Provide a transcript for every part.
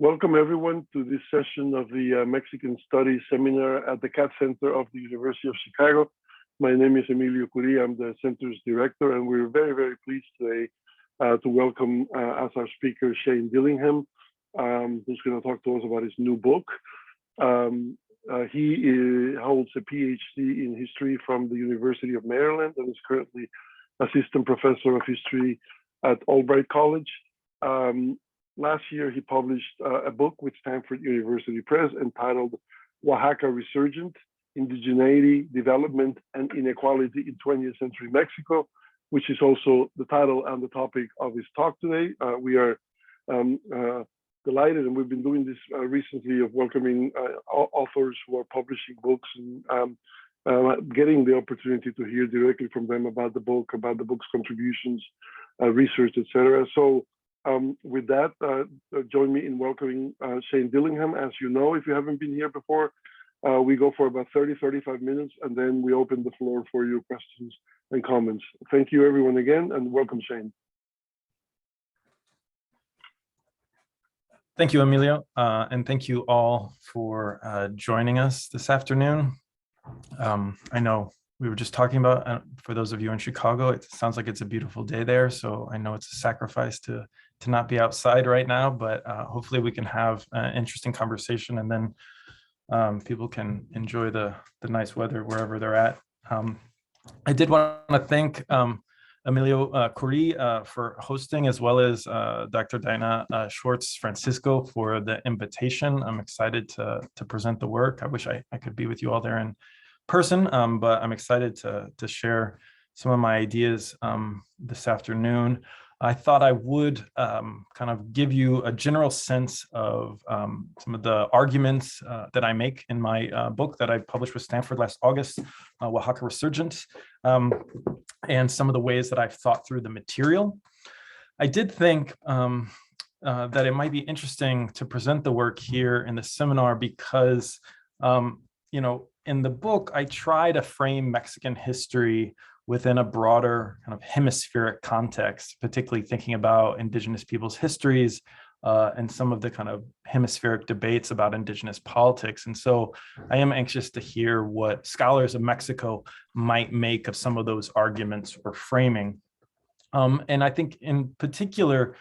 Welcome everyone to this session of the Mexican Studies Seminar at the Katz Center of the University of Chicago. My name is Emilio Curí. I'm the center's director, and we're very, very pleased today to welcome as our speaker Shane Dillingham, who's going to talk to us about his new book. He holds a PhD in history from the University of Maryland and is currently assistant professor of history at Albright College. Last year, he published a book with Stanford University Press entitled Oaxaca Resurgent, Indigeneity, Development, and Inequality in 20th Century Mexico, which is also the title and the topic of his talk today. We are delighted, and we've been doing this recently, of welcoming authors who are publishing books and getting the opportunity to hear directly from them about the book, about the book's contributions, research, etc. So with that, join me in welcoming Shane Dillingham. As you know, if you haven't been here before, we go for about 30-35 minutes, and then we open the floor for your questions and comments. Thank you everyone again, and welcome, Shane. Thank you, Emilio, and thank you all for joining us this afternoon. I know we were just talking about, for those of you in Chicago, it sounds like it's a beautiful day there. So I know it's a sacrifice to not be outside right now, but hopefully we can have an interesting conversation, and then people can enjoy the nice weather wherever they're at. I did want to thank Emilio Curí for hosting, as well as Dr. Diana Schwartz Francisco for the invitation. I'm excited to present the work. I wish I could be with you all there in person, but I'm excited to share some of my ideas this afternoon. I thought I would kind of give you a general sense of some of the arguments that I make in my book that I published with Stanford last August, Oaxaca Resurgent, and some of the ways that I've thought through the material. I did think that it might be interesting to present the work here in the seminar because, you know, in the book, I try to frame Mexican history within a broader kind of hemispheric context, particularly thinking about indigenous people's histories and some of the kind of hemispheric debates about indigenous politics. And so I am anxious to hear what scholars of Mexico might make of some of those arguments or framing. And I think in particular,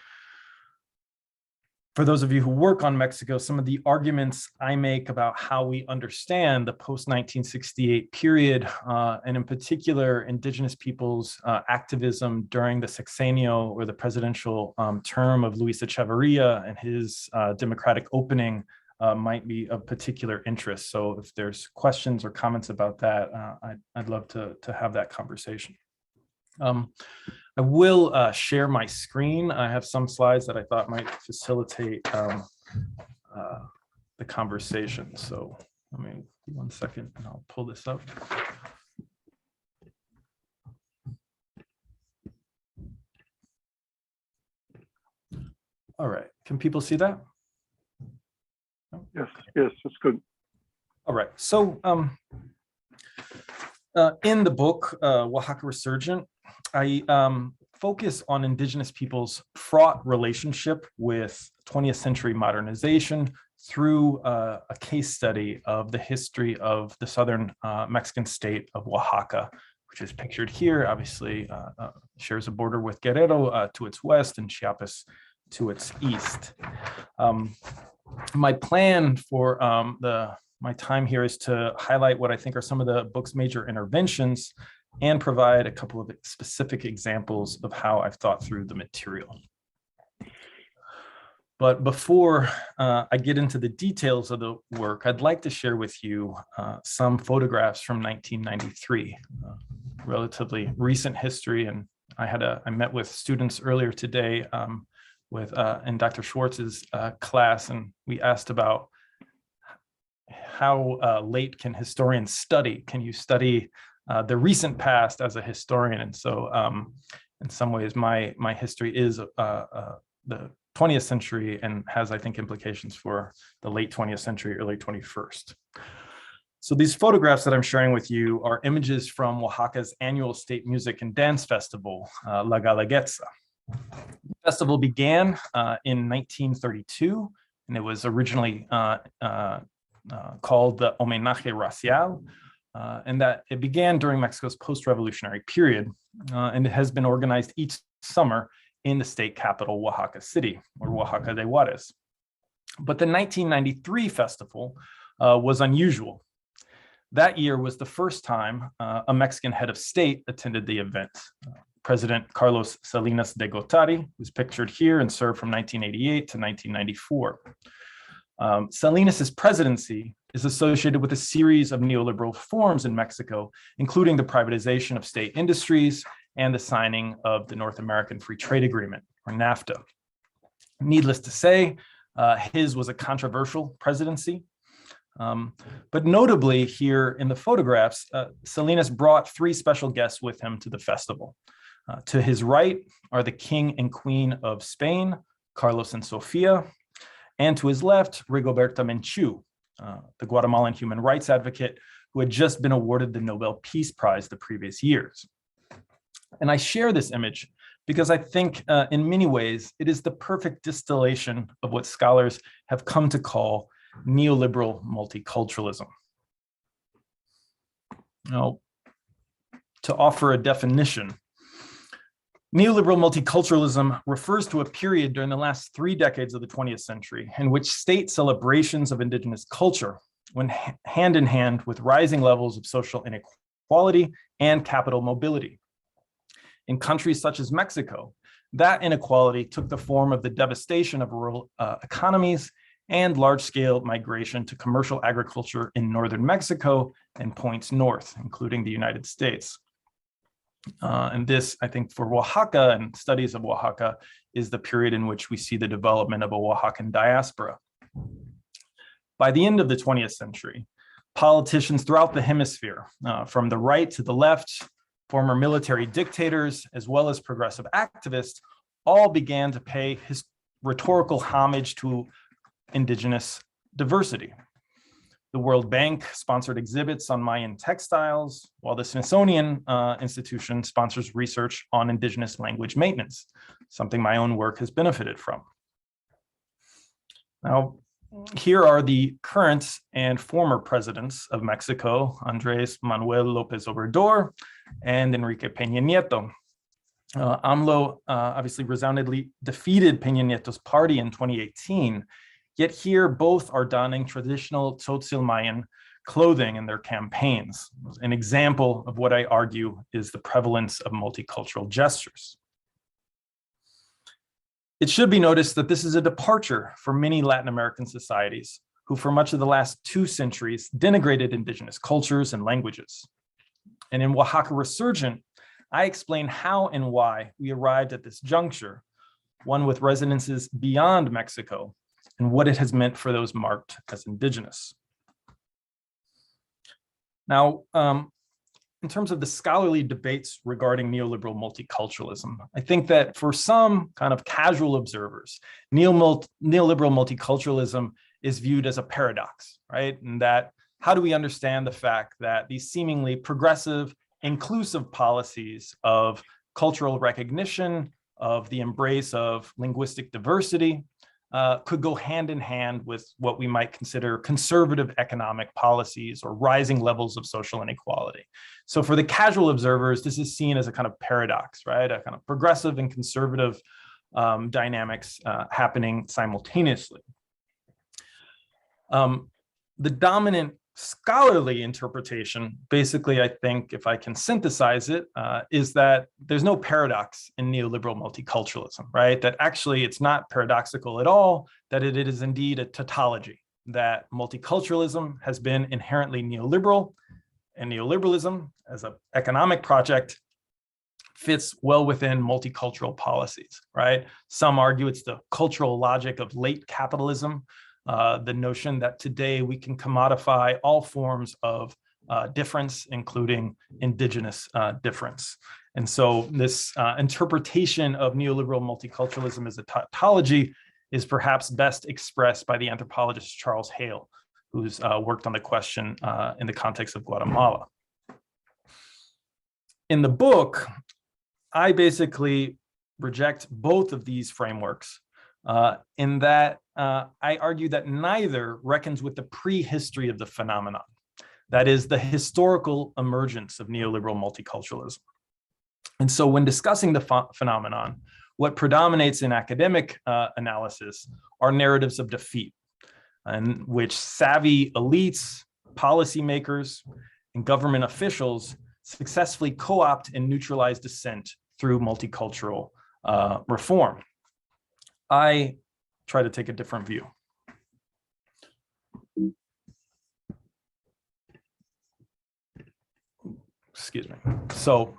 for those of you who work on Mexico, some of the arguments I make about how we understand the post-1968 period, and in particular, indigenous people's activism during the sexenio or the presidential term of Luis Echeverria and his democratic opening might be of particular interest. So if there's questions or comments about that, I'd love to have that conversation. I will share my screen. I have some slides that I thought might facilitate the conversation. So let me give 1 second and I'll pull this up. All right, can people see that? Yes, that's good. All right, so in the book, Oaxaca Resurgent, I focus on indigenous people's fraught relationship with 20th century modernization through a case study of the history of the southern Mexican state of Oaxaca, which is pictured here. Obviously, shares a border with Guerrero to its west and Chiapas to its east. My plan for my time here is to highlight what I think are some of the book's major interventions and provide a couple of specific examples of how I've thought through the material. But before I get into the details of the work, I'd like to share with you some photographs from 1993, relatively recent history. And I met with students earlier today in Dr. Schwartz's class, and we asked about how late can historians study? Can you study the recent past as a historian? And so in some ways, my history is the 20th century and has, I think, implications for the late 20th century, early 21st. So these photographs that I'm sharing with you are images from Oaxaca's annual state music and dance festival, La Guelaguetza. The festival began in 1932 and it was originally called the Homenaje Racial, and that it began during Mexico's post-revolutionary period, and it has been organized each summer in the state capital, Oaxaca City, or Oaxaca de Juarez. But the 1993 festival was unusual. That year was the first time a Mexican head of state attended the event. President Carlos Salinas de Gortari was pictured here and served from 1988 to 1994. Salinas's presidency is associated with a series of neoliberal reforms in Mexico, including the privatization of state industries and the signing of the North American Free Trade Agreement, or NAFTA. Needless to say, his was a controversial presidency. But notably here in the photographs, Salinas brought three special guests with him to the festival. To his right are the King and Queen of Spain, Carlos and Sofia, and to his left, Rigoberta Menchú, the Guatemalan human rights advocate who had just been awarded the Nobel Peace Prize the previous years. And I share this image because I think in many ways it is the perfect distillation of what scholars have come to call neoliberal multiculturalism. Now, to offer a definition, neoliberal multiculturalism refers to a period during the last 3 decades of the 20th century in which state celebrations of indigenous culture went hand in hand with rising levels of social inequality and capital mobility. In countries such as Mexico, that inequality took the form of the devastation of rural economies and large-scale migration to commercial agriculture in northern Mexico and points north, including the United States. And this, I think, for Oaxaca and studies of Oaxaca, is the period in which we see the development of a Oaxacan diaspora. By the end of the 20th century, politicians throughout the hemisphere, from the right to the left, former military dictators, as well as progressive activists, all began to pay rhetorical homage to indigenous diversity. The World Bank sponsored exhibits on Mayan textiles, while the Smithsonian Institution sponsors research on indigenous language maintenance, something my own work has benefited from. Now, here are the current and former presidents of Mexico, Andrés Manuel López Obrador and Enrique Peña Nieto. AMLO obviously resoundingly defeated Peña Nieto's party in 2018, yet here both are donning traditional Tzotzil Mayan clothing in their campaigns. An example of what I argue is the prevalence of multicultural gestures. It should be noticed that this is a departure for many Latin American societies who for much of the last 2 centuries denigrated indigenous cultures and languages. And in Oaxaca Resurgent, I explain how and why we arrived at this juncture, one with resonances beyond Mexico, and what it has meant for those marked as indigenous. Now, in terms of the scholarly debates regarding neoliberal multiculturalism, I think that for some kind of casual observers, neoliberal multiculturalism is viewed as a paradox, right? And that how do we understand the fact that these seemingly progressive, inclusive policies of cultural recognition, of the embrace of linguistic diversity, could go hand in hand with what we might consider conservative economic policies or rising levels of social inequality. So for the casual observers, this is seen as a kind of paradox, right? A kind of progressive and conservative dynamics happening simultaneously. The dominant scholarly interpretation, basically, I think, if I can synthesize it, is that there's no paradox in neoliberal multiculturalism, right? That actually it's not paradoxical at all, that it is indeed a tautology, that multiculturalism has been inherently neoliberal, and neoliberalism as an economic project fits well within multicultural policies, right? Some argue it's the cultural logic of late capitalism, the notion that today we can commodify all forms of difference, including indigenous difference. And so this interpretation of neoliberal multiculturalism as a tautology is perhaps best expressed by the anthropologist Charles Hale, who's worked on the question in the context of Guatemala. In the book, I basically reject both of these frameworks in that I argue that neither reckons with the prehistory of the phenomenon, that is, the historical emergence of neoliberal multiculturalism. And so when discussing the phenomenon, what predominates in academic analysis are narratives of defeat, in which savvy elites, policymakers, and government officials successfully co-opt and neutralize dissent through multicultural reform. I try to take a different view. Excuse me. So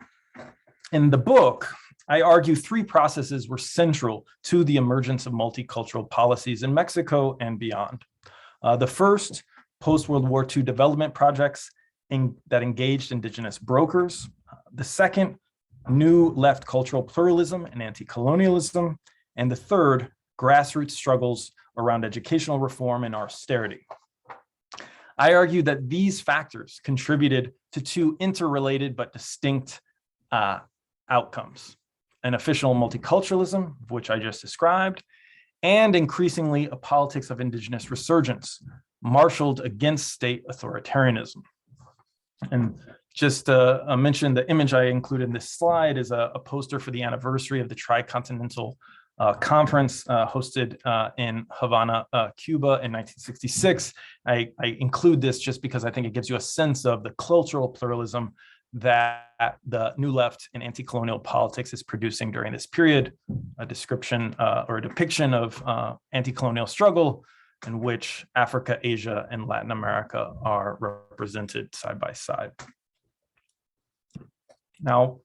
in the book, I argue three processes were central to the emergence of multicultural policies in Mexico and beyond. The first, post-World War II development projects that engaged indigenous brokers. The second, new left cultural pluralism and anti-colonialism. And the third, grassroots struggles around educational reform and austerity. I argue that these factors contributed to two interrelated but distinct outcomes: an official multiculturalism, which I just described, and increasingly a politics of indigenous resurgence, marshaled against state authoritarianism. And just to mention, the image I included in this slide is a poster for the anniversary of the Tricontinental Conference hosted in Havana, Cuba in 1966. I include this just because I think it gives you a sense of the cultural pluralism that the New Left and anti-colonial politics is producing during this period, a description or a depiction of anti-colonial struggle in which Africa, Asia, and Latin America are represented side by side. Now,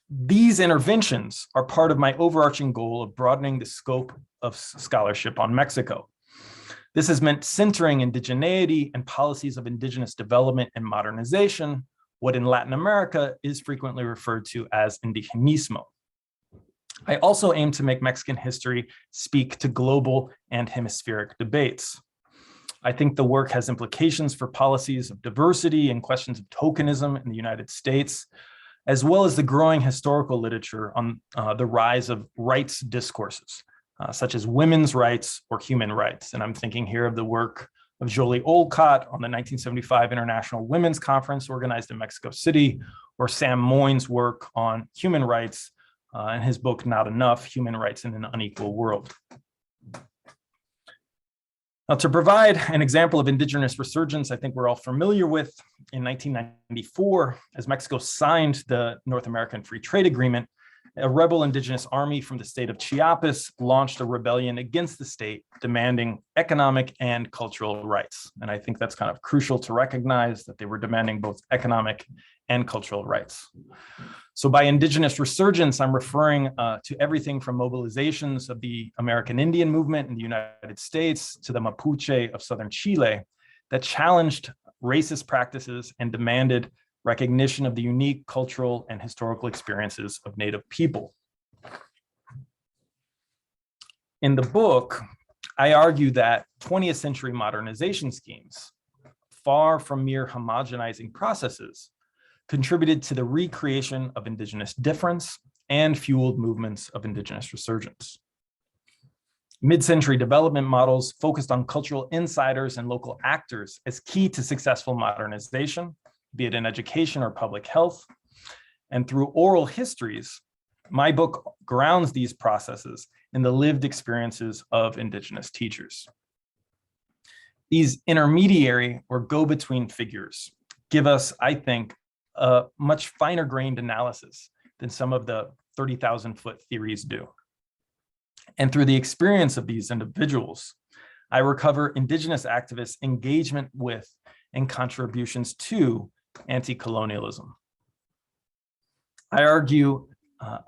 these interventions are part of my overarching goal of broadening the scope of scholarship on Mexico. This has meant centering indigeneity and policies of indigenous development and modernization, what in Latin America is frequently referred to as Indigenismo. I also aim to make Mexican history speak to global and hemispheric debates. I think the work has implications for policies of diversity and questions of tokenism in the United States, as well as the growing historical literature on the rise of rights discourses, such as women's rights or human rights. And I'm thinking here of the work of Jolie Olcott on the 1975 International Women's Conference organized in Mexico City, or Sam Moyne's work on human rights in his book, Not Enough: Human Rights in an Unequal World. Now, to provide an example of indigenous resurgence, I think we're all familiar with, in 1994, as Mexico signed the North American Free Trade Agreement, a rebel indigenous army from the state of Chiapas launched a rebellion against the state, demanding economic and cultural rights. And I think that's kind of crucial to recognize that they were demanding both economic and cultural rights. So by indigenous resurgence, I'm referring to everything from mobilizations of the American Indian movement in the United States to the Mapuche of southern Chile that challenged racist practices and demanded recognition of the unique cultural and historical experiences of Native people. In the book, I argue that 20th century modernization schemes, far from mere homogenizing processes, contributed to the recreation of indigenous difference and fueled movements of indigenous resurgence. Mid-century development models focused on cultural insiders and local actors as key to successful modernization, be it in education or public health. And through oral histories, my book grounds these processes in the lived experiences of indigenous teachers. These intermediary or go-between figures give us, I think, a much finer grained analysis than some of the 30,000-foot theories do. And through the experience of these individuals, I recover indigenous activists' engagement with and contributions to anti-colonialism. I argue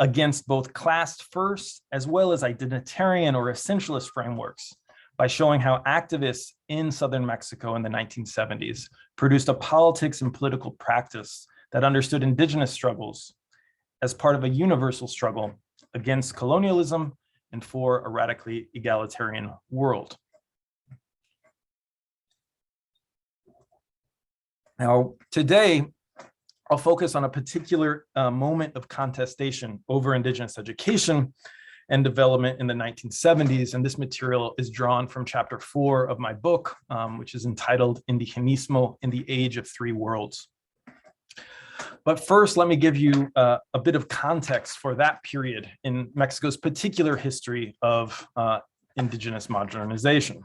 against both class first as well as identitarian or essentialist frameworks by showing how activists in southern Mexico in the 1970s produced a politics and political practice that understood indigenous struggles as part of a universal struggle against colonialism and for a radically egalitarian world. Now, today, I'll focus on a particular moment of contestation over indigenous education and development in the 1970s. And this material is drawn from chapter 4 of my book, which is entitled Indigenismo in the Age of Three Worlds. But first, let me give you a bit of context for that period in Mexico's particular history of indigenous modernization.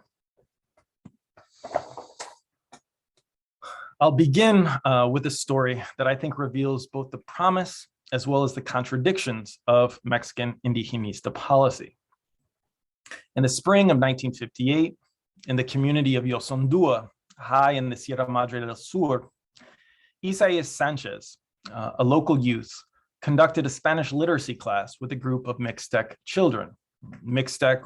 I'll begin with a story that I think reveals both the promise as well as the contradictions of Mexican indigenista policy. In the spring of 1958, in the community of Yosondua, high in the Sierra Madre del Sur, Isaías Sanchez, a local youth, conducted a Spanish literacy class with a group of Mixtec children. Mixtec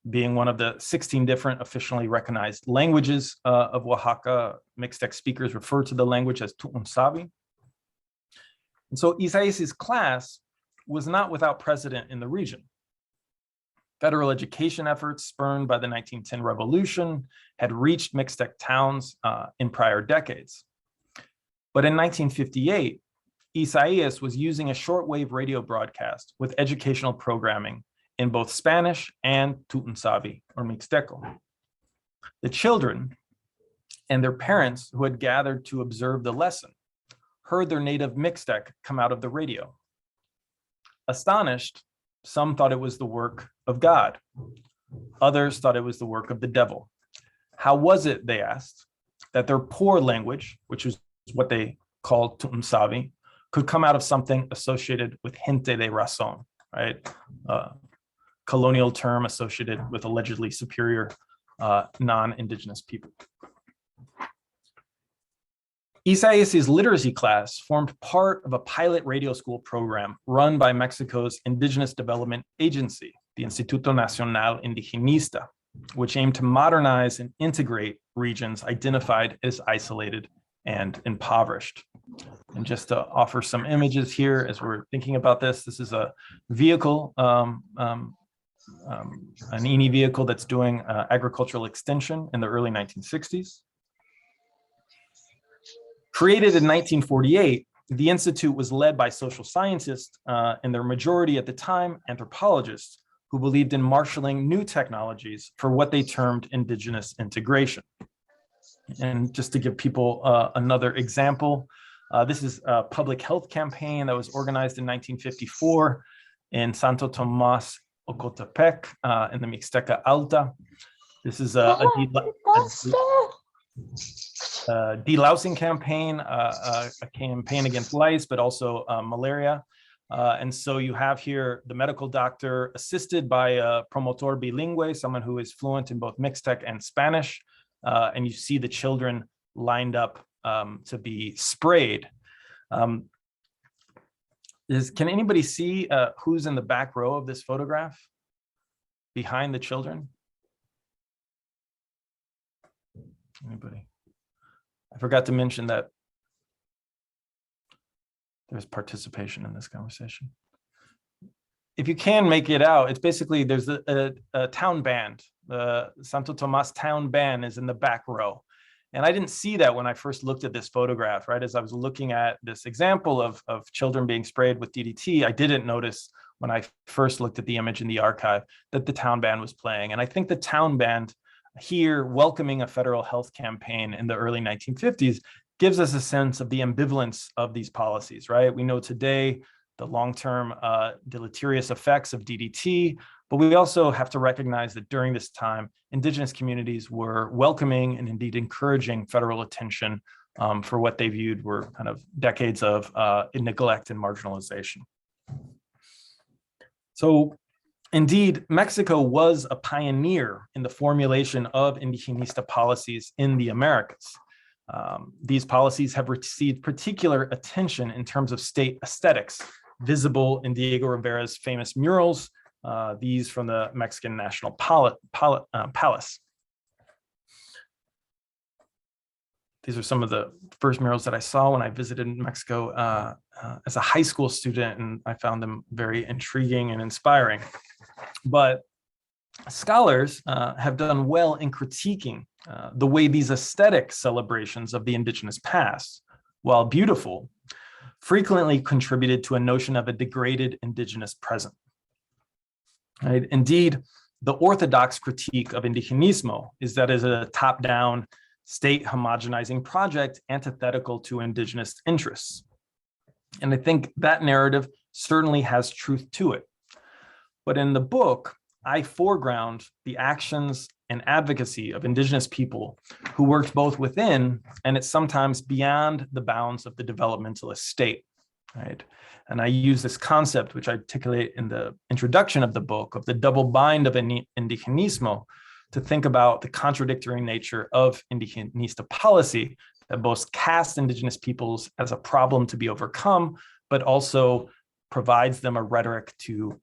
being one of the 16 different officially recognized languages of Oaxaca. Mixtec speakers refer to the language as Tu'unsavi. And so Isaías' class was not without precedent in the region. Federal education efforts spurned by the 1910 revolution had reached Mixtec towns in prior decades. But in 1958, Isaías was using a shortwave radio broadcast with educational programming in both Spanish and Tu'unsavi, or Mixteco. The children and their parents who had gathered to observe the lesson heard their native Mixtec come out of the radio. Astonished, some thought it was the work of God. Others thought it was the work of the devil. How was it, they asked, that their poor language, which was what they called Tu'unsavi, could come out of something associated with gente de razón, right? Colonial term associated with allegedly superior non-indigenous people. Isaías' literacy class formed part of a pilot radio school program run by Mexico's Indigenous Development Agency, the Instituto Nacional Indigenista, which aimed to modernize and integrate regions identified as isolated and impoverished. And just to offer some images here as we're thinking about this, this is a vehicle, an INI vehicle that's doing agricultural extension in the early 1960s. Created in 1948, the Institute was led by social scientists, and their majority at the time, anthropologists, who believed in marshaling new technologies for what they termed indigenous integration. And just to give people another example, this is a public health campaign that was organized in 1954 in Santo Tomás Ocotepec in the Mixteca Alta. This is a delousing campaign, a campaign against lice, but also malaria. And so you have here the medical doctor assisted by a promotor bilingüe, someone who is fluent in both Mixtec and Spanish. And you see the children lined up to be sprayed. Can anybody see who's in the back row of this photograph behind the children? Anybody? I forgot to mention that there's participation in this conversation. If you can make it out, it's basically there's a town band. The Santo Tomas town band is in the back row. And I didn't see that when I first looked at this photograph, right? As I was looking at this example of children being sprayed with DDT, I didn't notice when I first looked at the image in the archive that the town band was playing. And I think the town band here welcoming a federal health campaign in the early 1950s gives us a sense of the ambivalence of these policies, right? We know today the long-term deleterious effects of DDT, but we also have to recognize that during this time, indigenous communities were welcoming and indeed encouraging federal attention for what they viewed were kind of decades of neglect and marginalization. So indeed, Mexico was a pioneer in the formulation of indigenista policies in the Americas. These policies have received particular attention in terms of state aesthetics, visible in Diego Rivera's famous murals, these from the Mexican National Palace. These are some of the first murals that I saw when I visited Mexico as a high school student, and I found them very intriguing and inspiring. But scholars have done well in critiquing the way these aesthetic celebrations of the indigenous past, while beautiful, frequently contributed to a notion of a degraded indigenous present. Right? Indeed, the orthodox critique of Indigenismo is that it is a top-down, state homogenizing project antithetical to indigenous interests. And I think that narrative certainly has truth to it. But in the book, I foreground the actions and advocacy of indigenous people who worked both within and it's sometimes beyond the bounds of the developmentalist state, right? And I use this concept, which I articulate in the introduction of the book, of the double bind of Indigenismo, to think about the contradictory nature of Indigenista policy that both casts indigenous peoples as a problem to be overcome, but also provides them a rhetoric to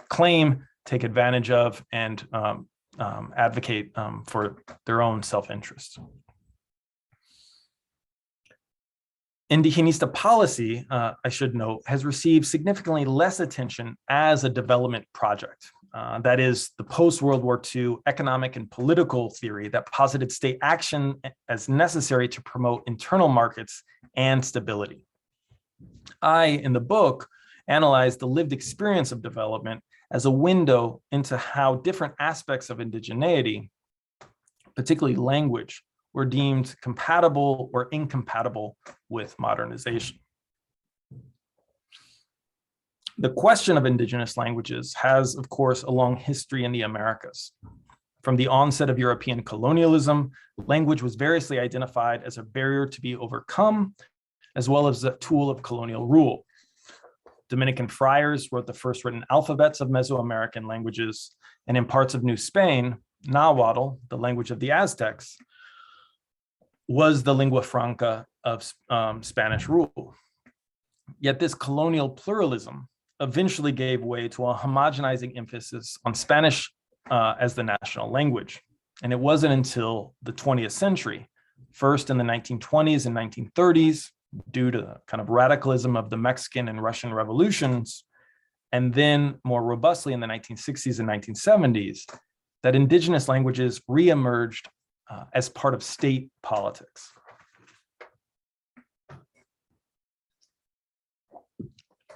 claim, take advantage of, and advocate for their own self-interest. Indigenista policy, I should note, has received significantly less attention as a development project. That is the post-World War II economic and political theory that posited state action as necessary to promote internal markets and stability. I, in the book, analyzed the lived experience of development as a window into how different aspects of indigeneity, particularly language, were deemed compatible or incompatible with modernization. The question of indigenous languages has, of course, a long history in the Americas. From the onset of European colonialism, language was variously identified as a barrier to be overcome, as well as a tool of colonial rule. Dominican friars wrote the first written alphabets of Mesoamerican languages, and in parts of New Spain, Nahuatl, the language of the Aztecs, was the lingua franca of Spanish rule. Yet this colonial pluralism eventually gave way to a homogenizing emphasis on Spanish as the national language. And it wasn't until the 20th century, first in the 1920s and 1930s, due to the kind of radicalism of the Mexican and Russian revolutions, and then more robustly in the 1960s and 1970s, that indigenous languages reemerged as part of state politics.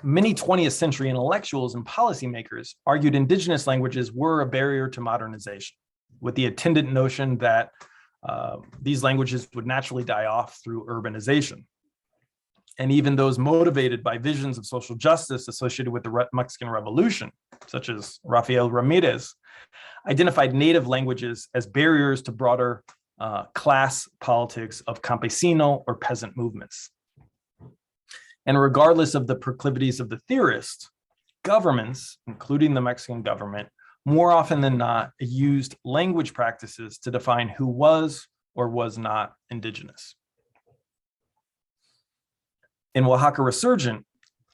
Many 20th century intellectuals and policymakers argued indigenous languages were a barrier to modernization, with the attendant notion that these languages would naturally die off through urbanization. And even those motivated by visions of social justice associated with the Mexican Revolution, such as Rafael Ramirez, identified native languages as barriers to broader class politics of campesino or peasant movements. And regardless of the proclivities of the theorists, governments, including the Mexican government, more often than not used language practices to define who was or was not indigenous. In Oaxaca Resurgent,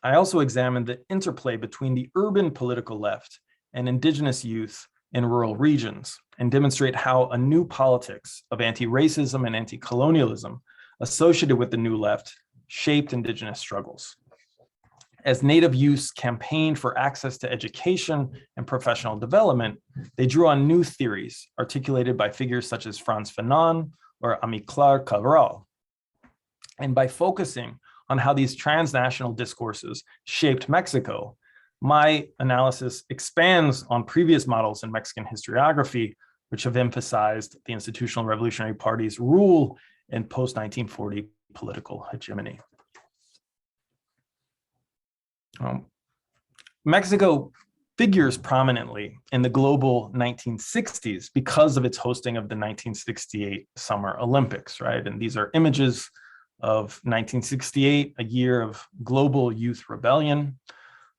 I also examined the interplay between the urban political left and indigenous youth in rural regions and demonstrate how a new politics of anti-racism and anti-colonialism associated with the new left shaped indigenous struggles. As Native youths campaigned for access to education and professional development, they drew on new theories articulated by figures such as Franz Fanon or Amilcar Cabral. And by focusing on how these transnational discourses shaped Mexico, my analysis expands on previous models in Mexican historiography, which have emphasized the institutional revolutionary party's rule in post-1940 political hegemony. Mexico figures prominently in the global 1960s because of its hosting of the 1968 Summer Olympics, right? And these are images of 1968, a year of global youth rebellion.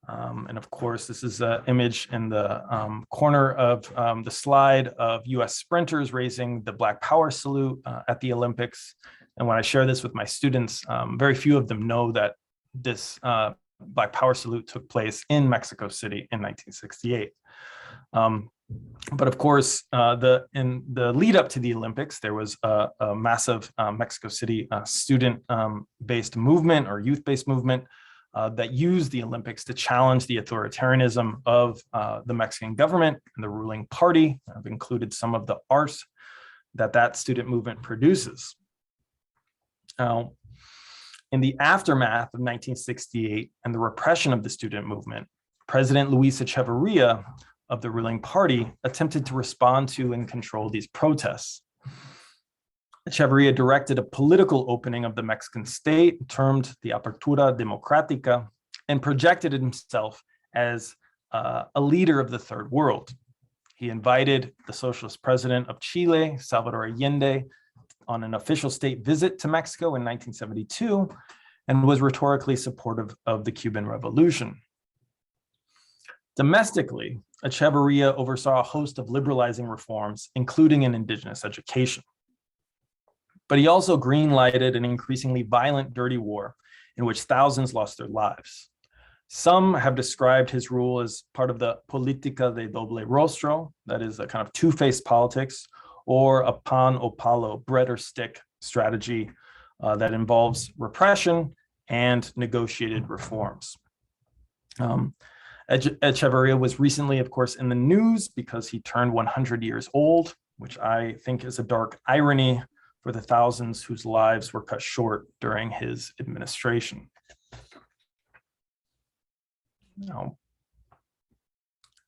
And of course, this is an image in the corner of the slide of US sprinters raising the Black Power salute at the Olympics. And when I share this with my students, very few of them know that this Black Power salute took place in Mexico City in 1968. But of course, in the lead up to the Olympics, there was a massive Mexico City student-based movement or youth-based movement that used the Olympics to challenge the authoritarianism of the Mexican government and the ruling party. I've included some of the art that student movement produces. In the aftermath of 1968 and the repression of the student movement, President Luis Echeverria of the ruling party attempted to respond to and control these protests. Echeverria directed a political opening of the Mexican state, termed the Apertura Democrática, and projected himself as a leader of the third world. He invited the socialist president of Chile, Salvador Allende, on an official state visit to Mexico in 1972, and was rhetorically supportive of the Cuban Revolution. Domestically, Echeverria oversaw a host of liberalizing reforms, including in indigenous education. But he also green-lighted an increasingly violent, dirty war in which thousands lost their lives. Some have described his rule as part of the política de doble rostro, that is a kind of two-faced politics, or a pan o palo, bread or stick strategy that involves repression and negotiated reforms. Echeverria was recently, of course, in the news because he turned 100 years old, which I think is a dark irony for the thousands whose lives were cut short during his administration. Now,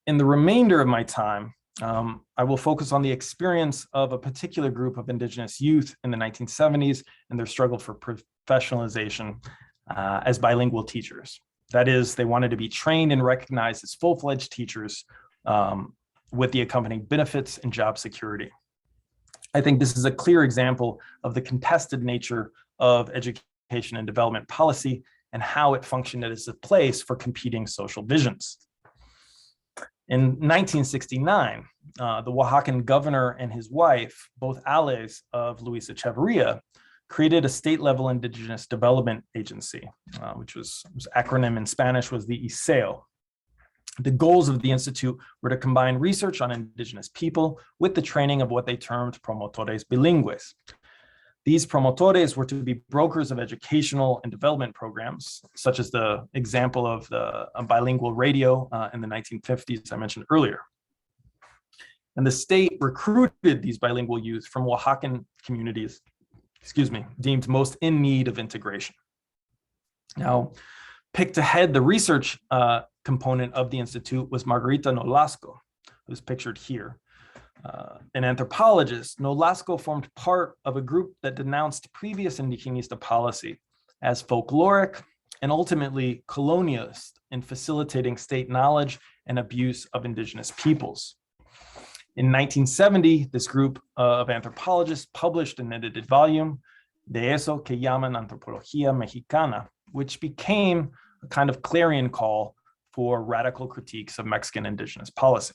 in the remainder of my time, I will focus on the experience of a particular group of indigenous youth in the 1970s and their struggle for professionalization as bilingual teachers. That is, they wanted to be trained and recognized as full-fledged teachers with the accompanying benefits and job security. I think this is a clear example of the contested nature of education and development policy and how it functioned as a place for competing social visions. In 1969, the Oaxacan governor and his wife, both allies of Luis Echeverria, created a state-level indigenous development agency, which was acronym in Spanish was the ISEO. The goals of the institute were to combine research on indigenous people with the training of what they termed promotores bilingües. These promotores were to be brokers of educational and development programs, such as the example of the bilingual radio in the 1950s I mentioned earlier. And the state recruited these bilingual youth from Oaxacan communities, deemed most in need of integration. Now, picked to head the research component of the institute was Margarita Nolasco, who's pictured here. An anthropologist, Nolasco formed part of a group that denounced previous Indigenista policy as folkloric and ultimately colonialist in facilitating state knowledge and abuse of indigenous peoples. In 1970, this group of anthropologists published an edited volume, De eso que llaman Antropología Mexicana, which became a kind of clarion call for radical critiques of Mexican indigenous policy.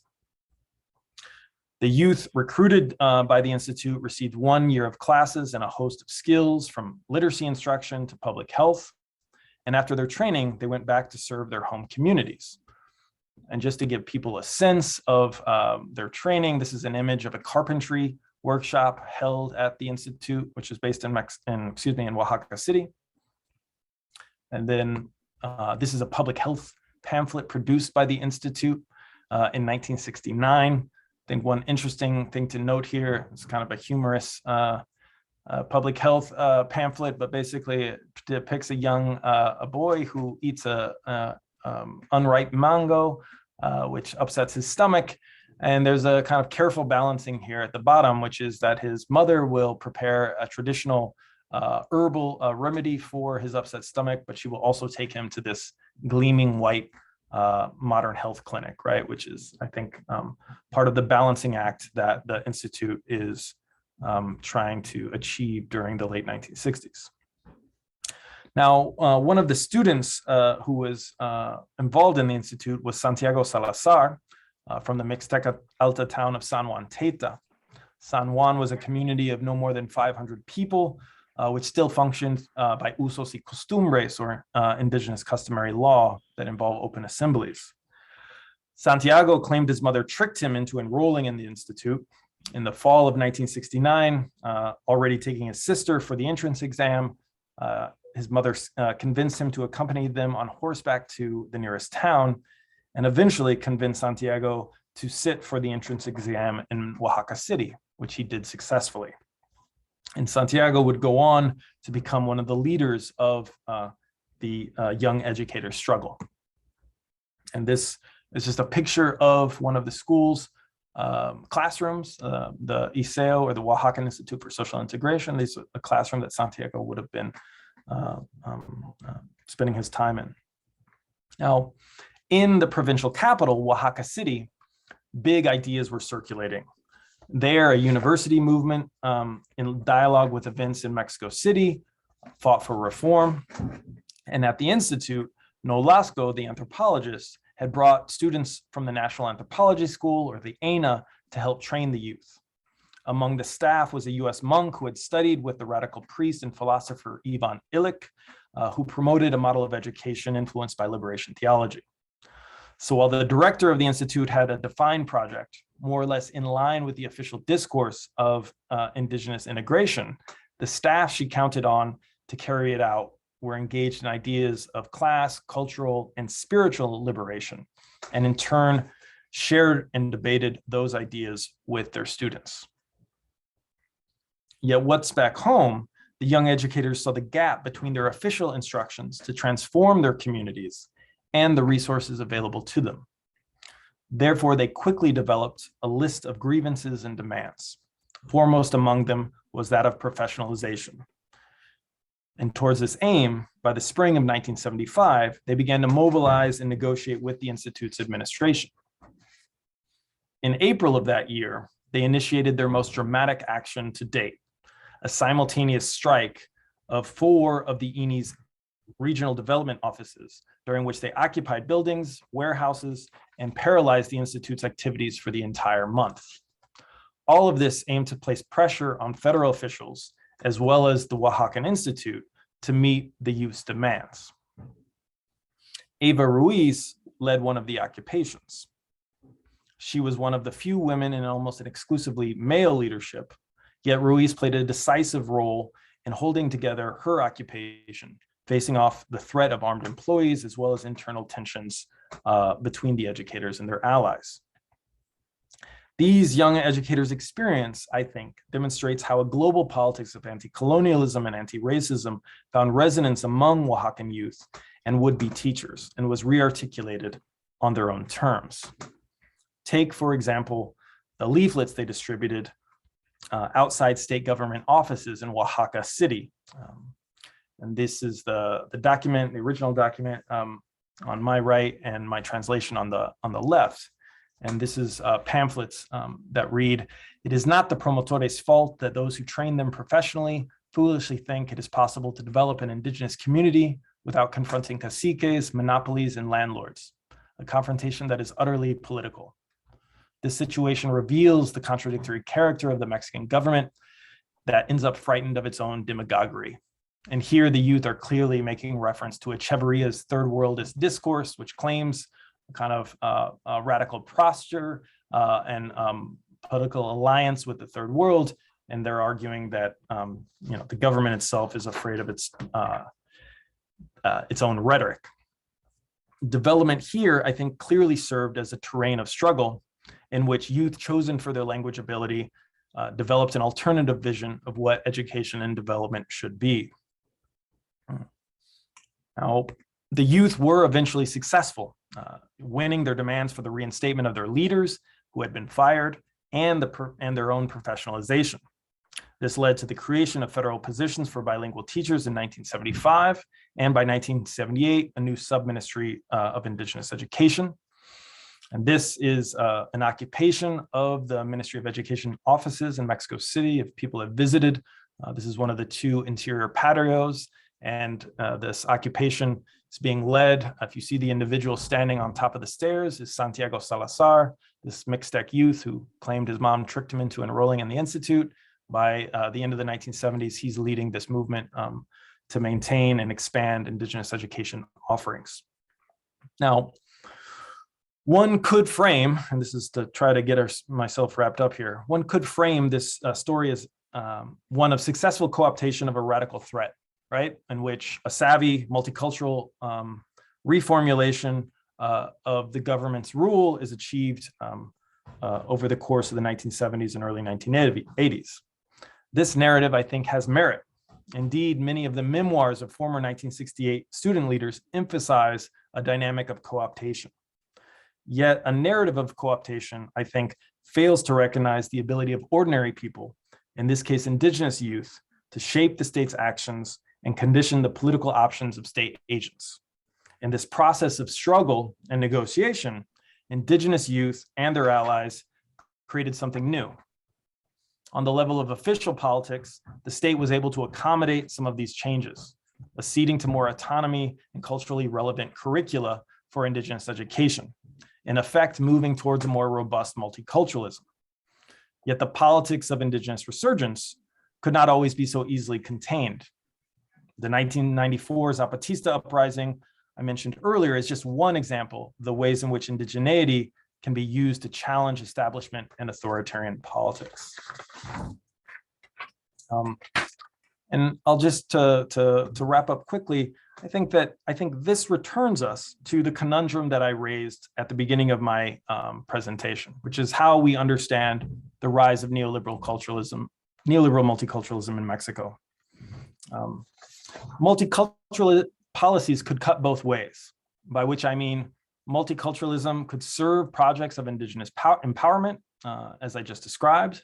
The youth recruited by the Institute received 1 year of classes and a host of skills from literacy instruction to public health. And after their training, they went back to serve their home communities. And just to give people a sense of their training, this is an image of a carpentry workshop held at the Institute, which is based in Oaxaca City. And then this is a public health pamphlet produced by the Institute in 1969. I think one interesting thing to note here is kind of a humorous public health pamphlet, but basically it depicts a boy who eats a unripe mango, which upsets his stomach. And there's a kind of careful balancing here at the bottom, which is that his mother will prepare a traditional herbal remedy for his upset stomach, but she will also take him to this gleaming white modern health clinic, right? Which is, I think, part of the balancing act that the Institute is trying to achieve during the late 1960s. Now, one of the students who was involved in the Institute was Santiago Salazar from the Mixteca Alta town of San Juan Teta. San Juan was a community of no more than 500 people, which still functioned by usos y costumbres, or indigenous customary law that involve open assemblies. Santiago claimed his mother tricked him into enrolling in the Institute. In the fall of 1969, already taking his sister for the entrance exam, his mother convinced him to accompany them on horseback to the nearest town, and eventually convinced Santiago to sit for the entrance exam in Oaxaca City, which he did successfully. And Santiago would go on to become one of the leaders of the young educator struggle. And this It's just a picture of one of the school's classrooms, the ISEO, or the Oaxacan Institute for Social Integration. This is a classroom that Santiago would have been spending his time in. Now, in the provincial capital, Oaxaca City, big ideas were circulating. There, a university movement in dialogue with events in Mexico City fought for reform. And at the Institute, Nolasco, the anthropologist, had brought students from the National Anthropology School, or the ANA, to help train the youth. Among the staff was a US monk who had studied with the radical priest and philosopher Ivan Illich, who promoted a model of education influenced by liberation theology. So while the director of the Institute had a defined project, more or less in line with the official discourse of indigenous integration, the staff she counted on to carry it out were engaged in ideas of class, cultural, and spiritual liberation, and in turn shared and debated those ideas with their students. Yet what's back home, the young educators saw the gap between their official instructions to transform their communities and the resources available to them. Therefore, they quickly developed a list of grievances and demands. Foremost among them was that of professionalization. And towards this aim, by the spring of 1975, they began to mobilize and negotiate with the Institute's administration. In April of that year, they initiated their most dramatic action to date, a simultaneous strike of 4 of the INE's regional development offices, during which they occupied buildings, warehouses, and paralyzed the Institute's activities for the entire month. All of this aimed to place pressure on federal officials, as well as the Oaxacan Institute, to meet the youth's demands. Eva Ruiz led one of the occupations. She was one of the few women in almost an exclusively male leadership, yet Ruiz played a decisive role in holding together her occupation, facing off the threat of armed employees, as well as internal tensions between the educators and their allies. These young educators' experience, I think, demonstrates how a global politics of anti-colonialism and anti-racism found resonance among Oaxacan youth and would-be teachers, and was re-articulated on their own terms. Take, for example, the leaflets they distributed outside state government offices in Oaxaca City. And this is the document, the original document on my right, and my translation on the left. And this is pamphlets that read, "It is not the promotores' fault that those who train them professionally foolishly think it is possible to develop an indigenous community without confronting caciques, monopolies, and landlords, a confrontation that is utterly political. This situation reveals the contradictory character of the Mexican government that ends up frightened of its own demagoguery." And here the youth are clearly making reference to Echeverria's third worldist discourse, which claims a kind of radical posture and political alliance with the third world. And they're arguing that the government itself is afraid of its own rhetoric. Development here, I think, clearly served as a terrain of struggle in which youth chosen for their language ability developed an alternative vision of what education and development should be. Now, the youth were eventually successful, winning their demands for the reinstatement of their leaders who had been fired and their own professionalization. This led to the creation of federal positions for bilingual teachers in 1975, and by 1978, a new sub-ministry of Indigenous Education. And this is an occupation of the Ministry of Education offices in Mexico City. If people have visited, this is one of the 2 interior patios, and this occupation is being led, if you see the individual standing on top of the stairs, is Santiago Salazar, this Mixtec youth who claimed his mom tricked him into enrolling in the Institute. By the end of the 1970s, he's leading this movement to maintain and expand Indigenous education offerings. Now, one could frame, and this is to try to get myself wrapped up here, one could frame this story as one of successful co-optation of a radical threat, right? In which a savvy multicultural reformulation of the government's rule is achieved over the course of the 1970s and early 1980s. This narrative, I think, has merit. Indeed, many of the memoirs of former 1968 student leaders emphasize a dynamic of co-optation. Yet a narrative of co-optation, I think, fails to recognize the ability of ordinary people, in this case, indigenous youth, to shape the state's actions and condition the political options of state agents. In this process of struggle and negotiation, indigenous youth and their allies created something new. On the level of official politics, the state was able to accommodate some of these changes, acceding to more autonomy and culturally relevant curricula for indigenous education, in effect moving towards a more robust multiculturalism. Yet the politics of indigenous resurgence could not always be so easily contained. The 1994 Zapatista uprising I mentioned earlier is just one example of the ways in which indigeneity can be used to challenge establishment and authoritarian politics. And I'll just to wrap up quickly, I think this returns us to the conundrum that I raised at the beginning of my presentation, which is how we understand the rise of neoliberal multiculturalism in Mexico. Multicultural policies could cut both ways, by which I mean multiculturalism could serve projects of indigenous empowerment, as I just described,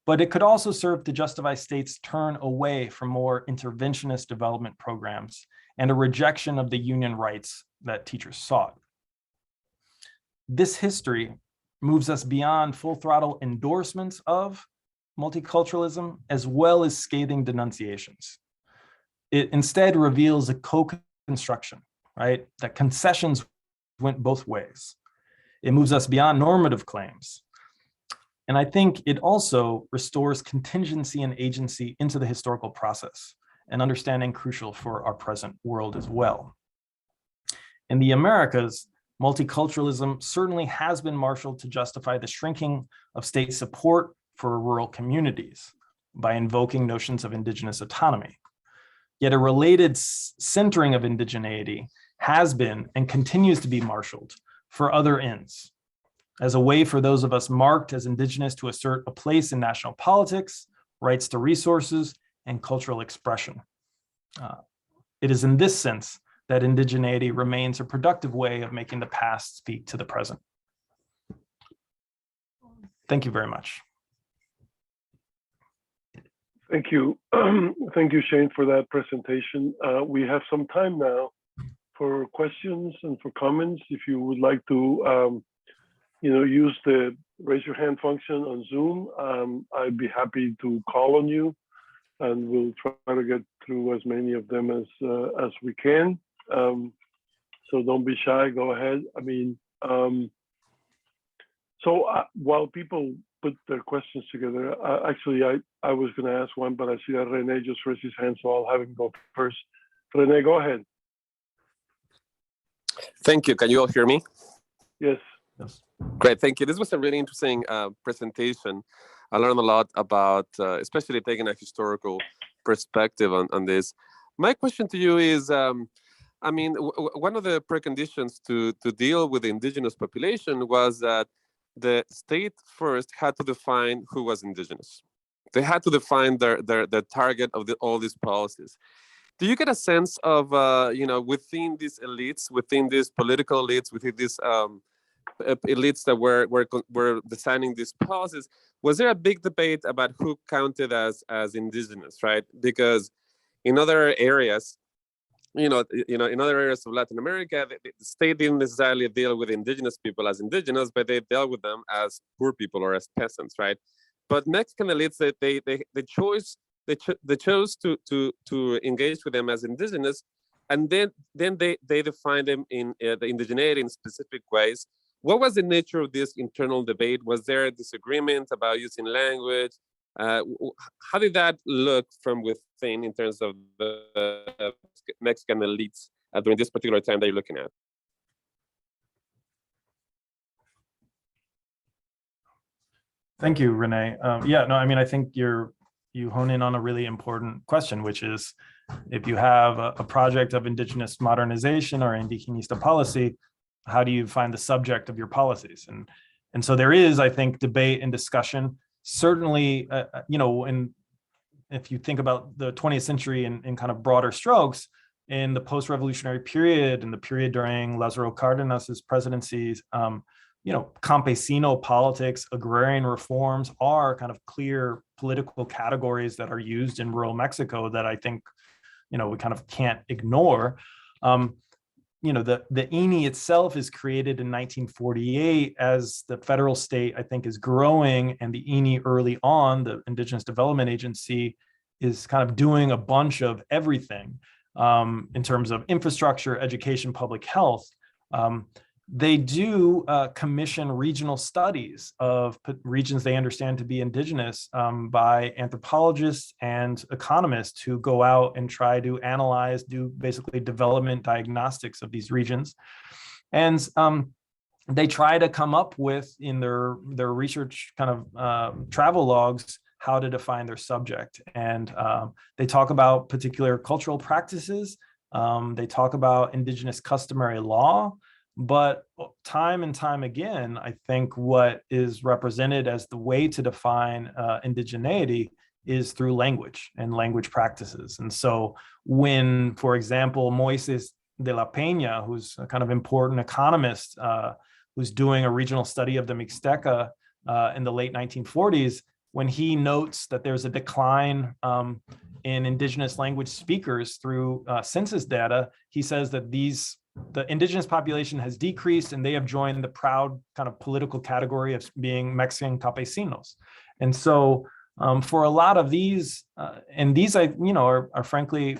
but it could also serve to justify states' turn away from more interventionist development programs and a rejection of the union rights that teachers sought. This history moves us beyond full throttle endorsements of multiculturalism, as well as scathing denunciations. It instead reveals a co-construction, right? That concessions went both ways. It moves us beyond normative claims. And I think it also restores contingency and agency into the historical process, an understanding crucial for our present world as well. In the Americas, multiculturalism certainly has been marshaled to justify the shrinking of state support for rural communities by invoking notions of indigenous autonomy. Yet a related centering of indigeneity has been and continues to be marshaled for other ends, as a way for those of us marked as indigenous to assert a place in national politics, rights to resources, and cultural expression. It is in this sense that indigeneity remains a productive way of making the past speak to the present. Thank you very much. Thank you. Thank you, Shane, for that presentation. We have some time now for questions and for comments. If you would like to use the raise your hand function on Zoom, I'd be happy to call on you, and we'll try to get through as many of them as we can. So don't be shy, go ahead. I mean, while people put their questions together, actually, I was going to ask one, but I see that Rene just raised his hand, so I'll have him go first. Rene, go ahead. Thank you. Can you all hear me? Yes. Yes. Great. Thank you. This was a really interesting presentation. I learned a lot about, especially taking a historical perspective on this. My question to you is, I mean, one of the preconditions to deal with the indigenous population was that the state first had to define who was indigenous. They had to define their target of all these policies. Do you get a sense of, within these elites, within these political elites, within these elites that were designing these policies, was there a big debate about who counted as indigenous, right? Because in other areas, in other areas of Latin America, the state didn't necessarily deal with indigenous people as indigenous, but they dealt with them as poor people or as peasants, right? But Mexican elites, they chose to engage with them as indigenous, and then they defined them in the indigeneity in specific ways. What was the nature of this internal debate? Was there a disagreement about using language? How did that look from within in terms of the Mexican elites during this particular time that you're looking at? Thank you, Rene. I think you hone in on a really important question, which is, if you have a project of indigenous modernization or Indigenista policy, how do you find the subject of your policies? And so there is, I think, debate and discussion. Certainly, if you think about the 20th century in kind of broader strokes, in the post-revolutionary period, in the period during Lázaro Cárdenas's presidencies, campesino politics, agrarian reforms are kind of clear political categories that are used in rural Mexico that I think, we kind of can't ignore. The INE itself is created in 1948 as the federal state, I think, is growing, and the INE early on, the Indigenous Development Agency, is kind of doing a bunch of everything in terms of infrastructure, education, public health. They do commission regional studies of regions they understand to be indigenous by anthropologists and economists who go out and try to analyze, do basically development diagnostics of these regions. And they try to come up with, in their research kind of travel logs, how to define their subject. And they talk about particular cultural practices. They talk about indigenous customary law. But time and time again, I think what is represented as the way to define indigeneity is through language and language practices. And so when, for example, Moises de la Peña, who's a kind of important economist, who's doing a regional study of the Mixteca in the late 1940s, when he notes that there's a decline in indigenous language speakers through census data, he says that the indigenous population has decreased and they have joined the proud kind of political category of being Mexican campesinos. And so for a lot of these, and these are frankly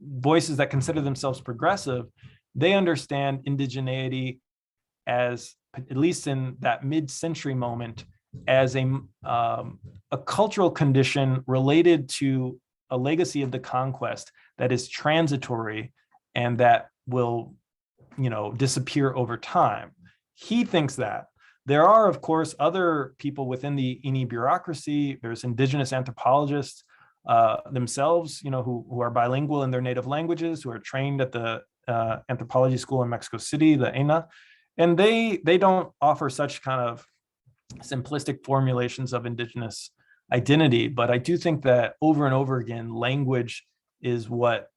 voices that consider themselves progressive, they understand indigeneity as, at least in that mid-century moment, as a cultural condition related to a legacy of the conquest that is transitory and that will, disappear over time. He thinks that. There are, of course, other people within the INE bureaucracy. There's indigenous anthropologists themselves, who are bilingual in their native languages, who are trained at the anthropology school in Mexico City, the ENA, and they don't offer such kind of simplistic formulations of indigenous identity. But I do think that over and over again, language is what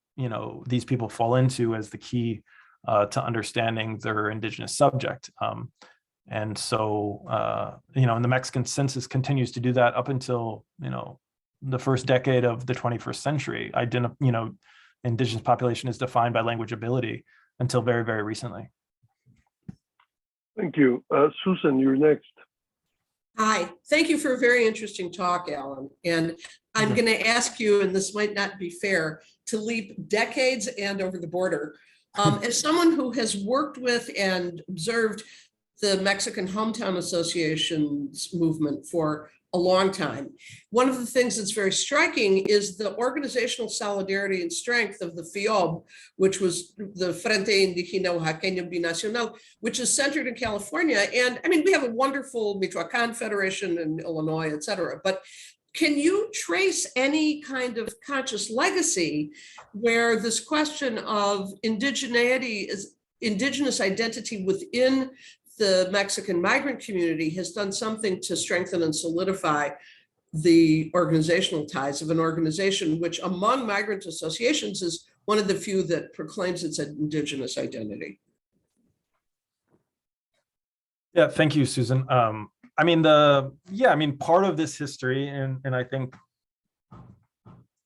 these people fall into as the key to understanding their indigenous subject. And so, and the Mexican census continues to do that up until, the first decade of the 21st century. Indigenous population is defined by language ability until very, very recently. Thank you. Susan, you're next. Hi, thank you for a very interesting talk, Alan. And I'm going to ask you, and this might not be fair, to leap decades and over the border. As someone who has worked with and observed the Mexican Hometown Association's movement for a long time, one of the things that's very striking is the organizational solidarity and strength of the FIOB, which was the Frente Indígena Oaxaqueño Binacional, which is centered in California. And I mean, we have a wonderful Michoacán Federation in Illinois, et cetera. But can you trace any kind of conscious legacy where this question of indigeneity, is indigenous identity within the Mexican migrant community has done something to strengthen and solidify the organizational ties of an organization which among migrant associations is one of the few that proclaims its indigenous identity? Yeah, thank you, Susan. Part of this history, and I think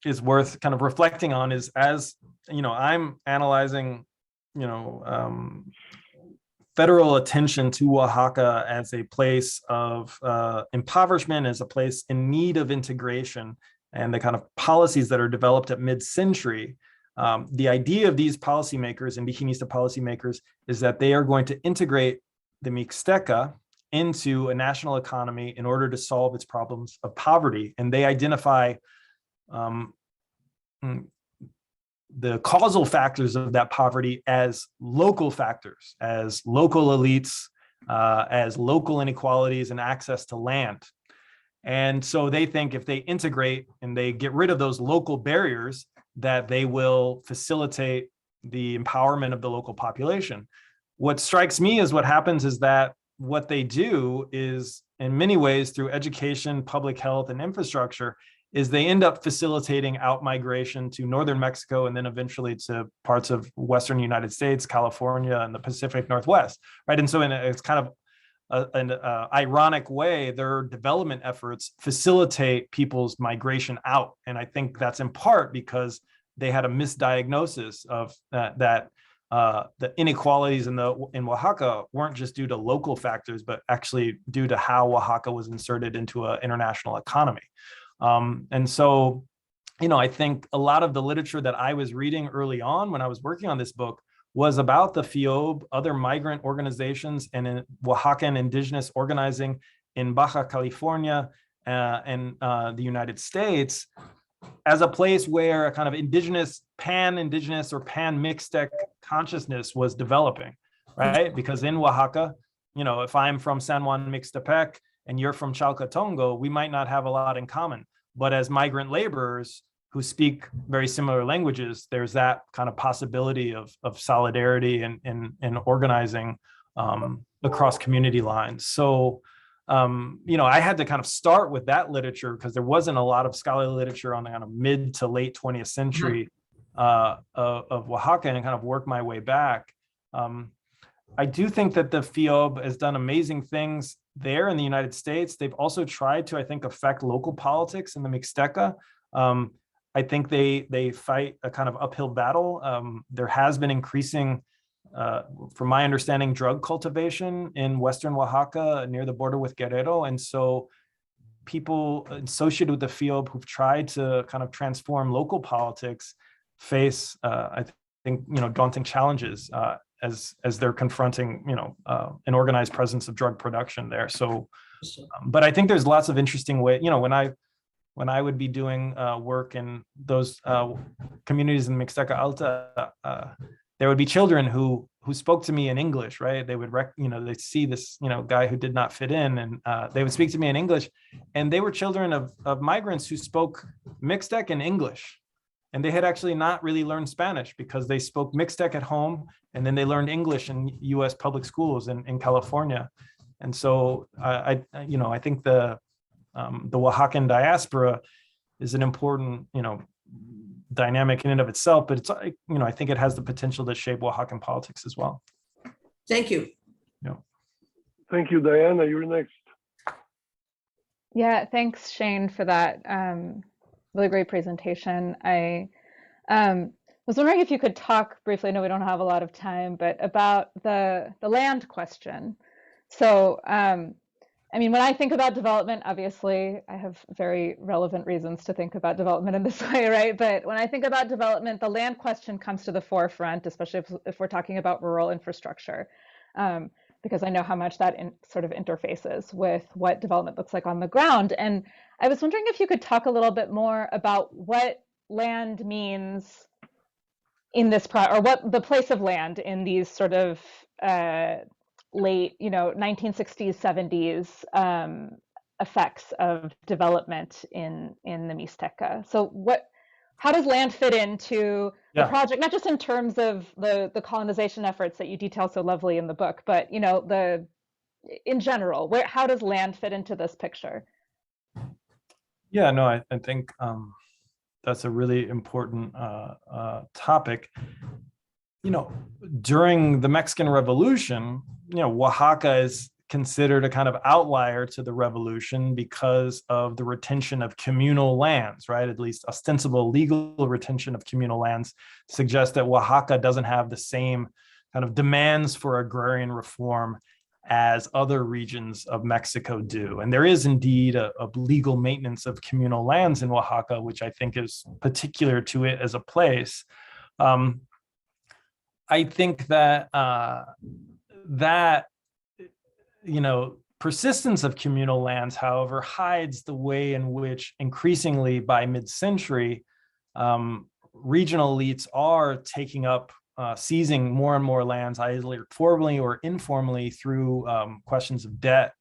is worth kind of reflecting on, is, as I'm analyzing, federal attention to Oaxaca as a place of impoverishment, as a place in need of integration, and the kind of policies that are developed at mid-century. The idea of these policymakers, Indigenista policymakers, is that they are going to integrate the Mixteca into a national economy in order to solve its problems of poverty. And they identify the causal factors of that poverty as local factors, as local elites, as local inequalities and access to land. And so they think if they integrate and they get rid of those local barriers, that they will facilitate the empowerment of the local population. What strikes me is what happens is that what they do is, in many ways, through education, public health, and infrastructure, is they end up facilitating out migration to northern Mexico and then eventually to parts of western United States, California, and the Pacific Northwest, right? And so it's kind of an ironic way, their development efforts facilitate people's migration out. And I think that's in part because they had a misdiagnosis of that the inequalities in Oaxaca weren't just due to local factors, but actually due to how Oaxaca was inserted into an international economy. And so, I think a lot of the literature that I was reading early on when I was working on this book was about the FIOB, other migrant organizations, and in Oaxacan indigenous organizing in Baja California and the United States, as a place where a kind of indigenous, pan-indigenous or pan-Mixtec consciousness was developing, right? Because in Oaxaca, if I'm from San Juan Mixtepec and you're from Chalcatongo, we might not have a lot in common. But as migrant laborers who speak very similar languages, there's that kind of possibility of solidarity and organizing across community lines. So, I had to kind of start with that literature because there wasn't a lot of scholarly literature on the kind of mid to late 20th century of Oaxaca, and kind of work my way back. I do think that the FIOB has done amazing things there in the United States. They've also tried to, I think, affect local politics in the Mixteca. I think they fight a kind of uphill battle. There has been increasing, from my understanding, drug cultivation in Western Oaxaca near the border with Guerrero. And so people associated with the FIOB who've tried to kind of transform local politics face, I think, daunting challenges as they're confronting, an organized presence of drug production there. So, but I think there's lots of interesting ways, when I would be doing work in those communities in Mixteca Alta, there would be children who spoke to me in English, right? They would, they'd see this, guy who did not fit in, and they would speak to me in English, and they were children of migrants who spoke Mixtec and English. And they had actually not really learned Spanish because they spoke Mixtec at home, and then they learned English in U.S. public schools in California. And so I think the Oaxacan diaspora is an important, dynamic in and of itself, but it's, I think it has the potential to shape Oaxacan politics as well. Thank you. Yeah. Thank you, Diana. You're next. Yeah, thanks, Shane, for that really great presentation. I was wondering if you could talk briefly, I know we don't have a lot of time, but about the land question. So, when I think about development, obviously, I have very relevant reasons to think about development in this way, right? But when I think about development, the land question comes to the forefront, especially if we're talking about rural infrastructure, because I know how much that sort of interfaces with what development looks like on the ground. And I was wondering if you could talk a little bit more about what land means in this, or what the place of land in these sort of late, 1960s, 70s effects of development in the Mixteca. So how does land fit into the project, not just in terms of the colonization efforts that you detail so lovely in the book, but in general, how does land fit into this picture? Yeah, no, I think that's a really important topic. During the Mexican Revolution, Oaxaca is considered a kind of outlier to the revolution because of the retention of communal lands, right? At least ostensible legal retention of communal lands suggests that Oaxaca doesn't have the same kind of demands for agrarian reform as other regions of Mexico do. And there is indeed a legal maintenance of communal lands in Oaxaca, which I think is particular to it as a place. I think that persistence of communal lands, however, hides the way in which increasingly by mid-century, regional elites are taking up, seizing more and more lands, either formally or informally through questions of debt.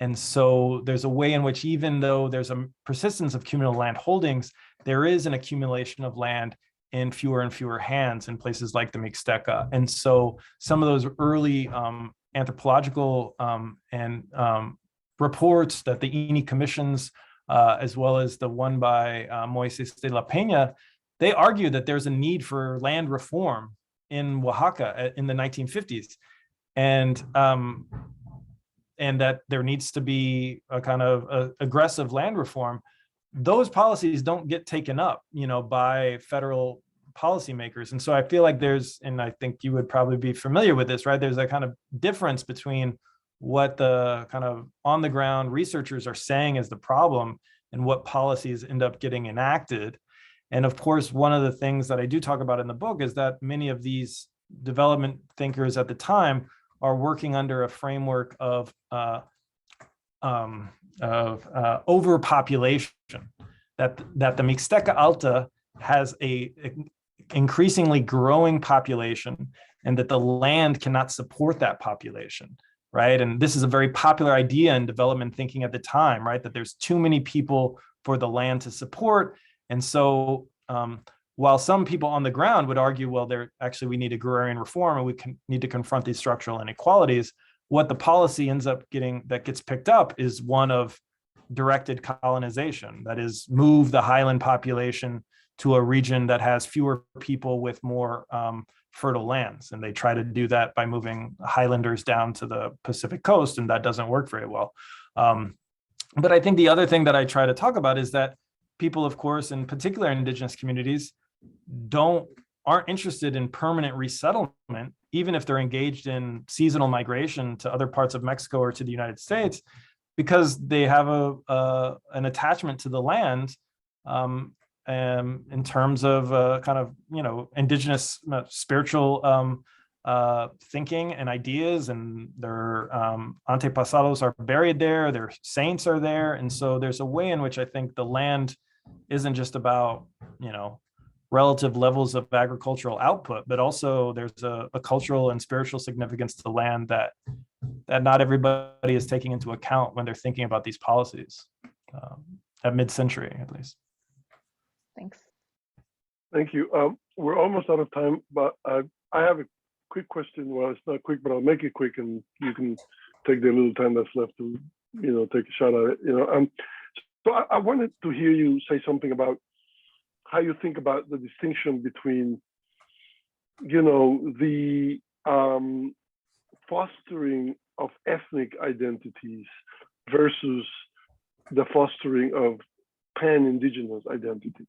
And so there's a way in which, even though there's a persistence of communal land holdings, there is an accumulation of land in fewer and fewer hands in places like the Mixteca. And so some of those early anthropological and reports that the INI commissions as well as the one by Moises de la Peña, they argue that there's a need for land reform in Oaxaca in the 1950s. And that there needs to be a kind of aggressive land reform. Those policies don't get taken up, by federal policymakers. And so I feel like there's, and I think you would probably be familiar with this, right? There's a kind of difference between what the kind of on the ground researchers are saying is the problem and what policies end up getting enacted. And of course, one of the things that I do talk about in the book is that many of these development thinkers at the time are working under a framework of overpopulation, that the Mixteca Alta has a increasingly growing population, and that the land cannot support that population, right? And this is a very popular idea in development thinking at the time, right? That there's too many people for the land to support. And so while some people on the ground would argue, well, we need agrarian reform and we need to confront these structural inequalities, what the policy ends up getting that gets picked up is one of directed colonization. That is, move the highland population to a region that has fewer people with more fertile lands. And they try to do that by moving highlanders down to the Pacific coast, and that doesn't work very well. But I think the other thing that I try to talk about is that people, of course, in particular indigenous communities, aren't interested in permanent resettlement, even if they're engaged in seasonal migration to other parts of Mexico or to the United States, because they have an attachment to the land in terms of kind of, indigenous spiritual thinking and ideas, and their antepasados are buried there, their saints are there. And so there's a way in which I think the land isn't just about, relative levels of agricultural output, but also there's a cultural and spiritual significance to the land that not everybody is taking into account when they're thinking about these policies at mid-century, at least. Thanks. Thank you. We're almost out of time, but I have a quick question. Well, it's not quick, but I'll make it quick, and you can take the little time that's left to, take a shot at it. So I wanted to hear you say something about how you think about the distinction between, the fostering of ethnic identities versus the fostering of pan-indigenous identity,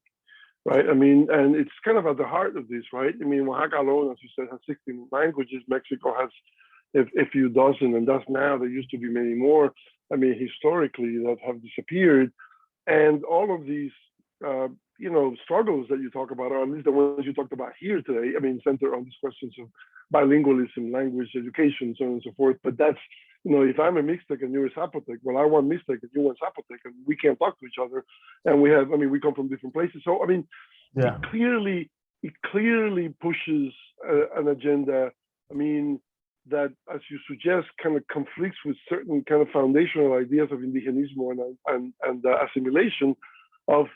right? I mean, and it's kind of at the heart of this, right? I mean, Oaxaca alone, as you said, has 16 languages. Mexico has a few dozen, and thus now there used to be many more, historically, that have disappeared. And all of these, struggles that you talk about, or at least the ones you talked about here today, center on these questions of bilingualism, language, education, so on and so forth. But that's, if I'm a Mixtec and you're a Zapotec, well, I want Mixtec and you want Zapotec, and we can't talk to each other. And we have, we come from different places. So, yeah. It clearly pushes an agenda, that, as you suggest, kind of conflicts with certain kind of foundational ideas of Indigenismo and assimilation, of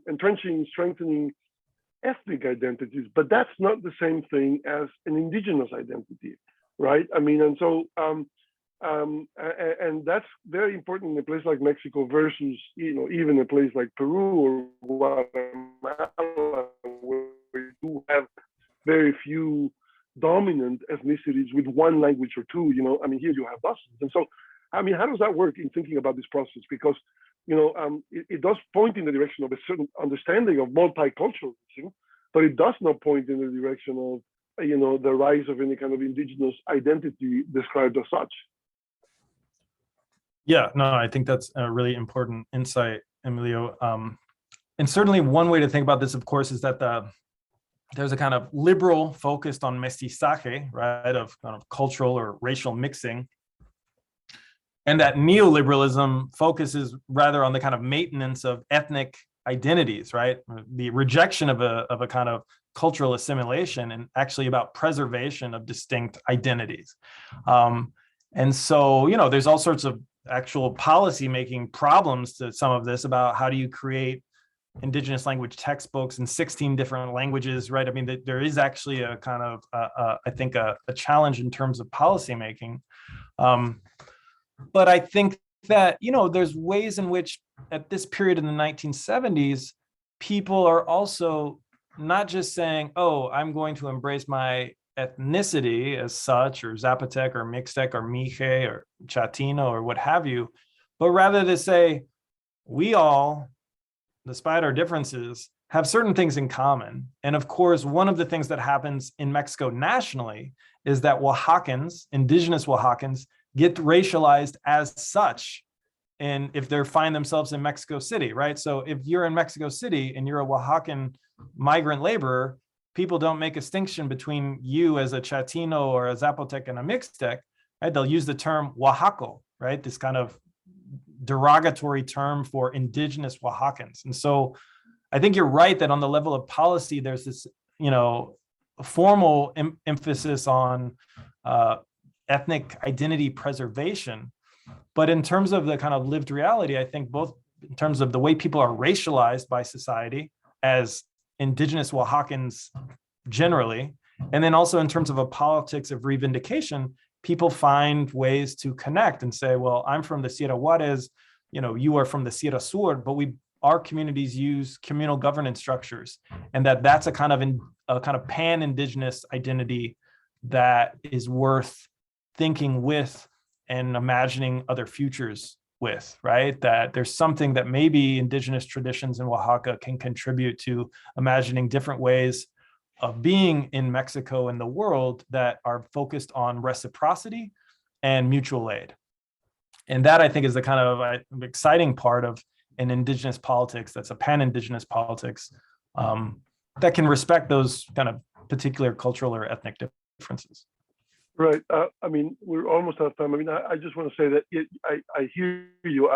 entrenching, strengthening ethnic identities, but that's not the same thing as an indigenous identity, right? And so and that's very important in a place like Mexico versus even a place like Peru or Guatemala, where we do have very few dominant ethnicities with one language or two. Here you have dozens, and so how does that work in thinking about this process? Because it does point in the direction of a certain understanding of multiculturalism, but it does not point in the direction of, the rise of any kind of indigenous identity described as such. Yeah, no, I think that's a really important insight, Emilio. And certainly one way to think about this, of course, is that there's a kind of liberal focused on mestizaje, right, of kind of cultural or racial mixing. And that neoliberalism focuses rather on the kind of maintenance of ethnic identities, right? The rejection of a kind of cultural assimilation, and actually about preservation of distinct identities. And so, there's all sorts of actual policy making problems to some of this about how do you create indigenous language textbooks in 16 different languages, right? There is actually a kind of, I think, a challenge in terms of policy making. But I think that, there's ways in which at this period in the 1970s, people are also not just saying, oh, I'm going to embrace my ethnicity as such, or Zapotec or Mixtec or Mije or Chatino or what have you, but rather to say, we all, despite our differences, have certain things in common. And of course, one of the things that happens in Mexico nationally is that Oaxacans, indigenous Oaxacans, get racialized as such. And if they find themselves in Mexico City, right? So if you're in Mexico City and you're a Oaxacan migrant laborer, people don't make a distinction between you as a Chatino or a Zapotec and a Mixtec, right? They'll use the term Oaxaco, right? This kind of derogatory term for indigenous Oaxacans. And so I think you're right that on the level of policy, there's this, formal emphasis on ethnic identity preservation. But in terms of the kind of lived reality, I think both in terms of the way people are racialized by society as indigenous Oaxacans generally, and then also in terms of a politics of reivindication, people find ways to connect and say, well, I'm from the Sierra Juarez, you are from the Sierra Sur, but our communities use communal governance structures, and that's a kind of pan-indigenous identity that is worth thinking with and imagining other futures with, right? That there's something that maybe indigenous traditions in Oaxaca can contribute to imagining different ways of being in Mexico and the world that are focused on reciprocity and mutual aid. And that, I think, is the kind of exciting part of an indigenous politics that's a pan-indigenous politics that can respect those kind of particular cultural or ethnic differences. Right. We're almost out of time. I just want to say that I hear you.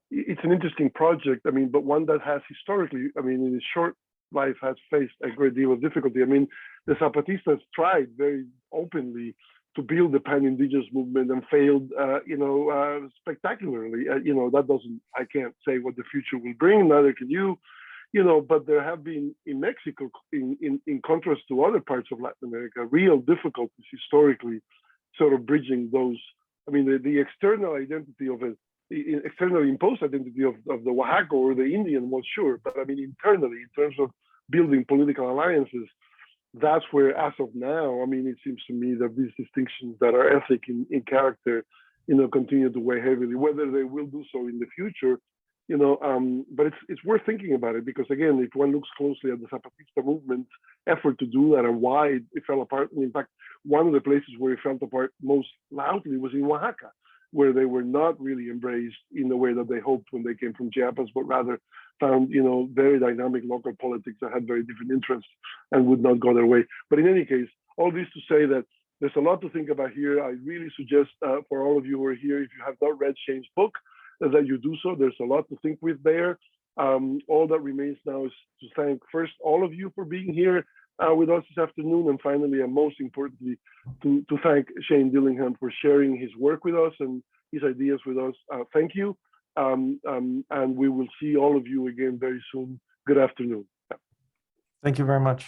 It's an interesting project, but one that has historically, in its short life, has faced a great deal of difficulty. The Zapatistas tried very openly to build the pan-indigenous movement and failed, spectacularly. I can't say what the future will bring, neither can you. But there have been in Mexico, in contrast to other parts of Latin America, real difficulties historically, sort of bridging those. The external identity of externally imposed identity of the Oaxaca or the Indian was sure, but internally, in terms of building political alliances, that's where, as of now, it seems to me that these distinctions that are ethnic in character, continue to weigh heavily. Whether they will do so in the future, but it's worth thinking about it, because again, if one looks closely at the Zapatista movement's effort to do that and why it fell apart, and in fact, one of the places where it fell apart most loudly was in Oaxaca, where they were not really embraced in the way that they hoped when they came from Chiapas, but rather found, very dynamic local politics that had very different interests and would not go their way. But in any case, all this to say that there's a lot to think about here. I really suggest for all of you who are here, if you have not read Shane's book, that you do so. There's a lot to think with there. All that remains now is to thank first all of you for being here with us this afternoon, and finally, and most importantly, to thank Shane Dillingham for sharing his work with us and his ideas with us. Thank you, and we will see all of you again very soon. Good afternoon. Thank you very much.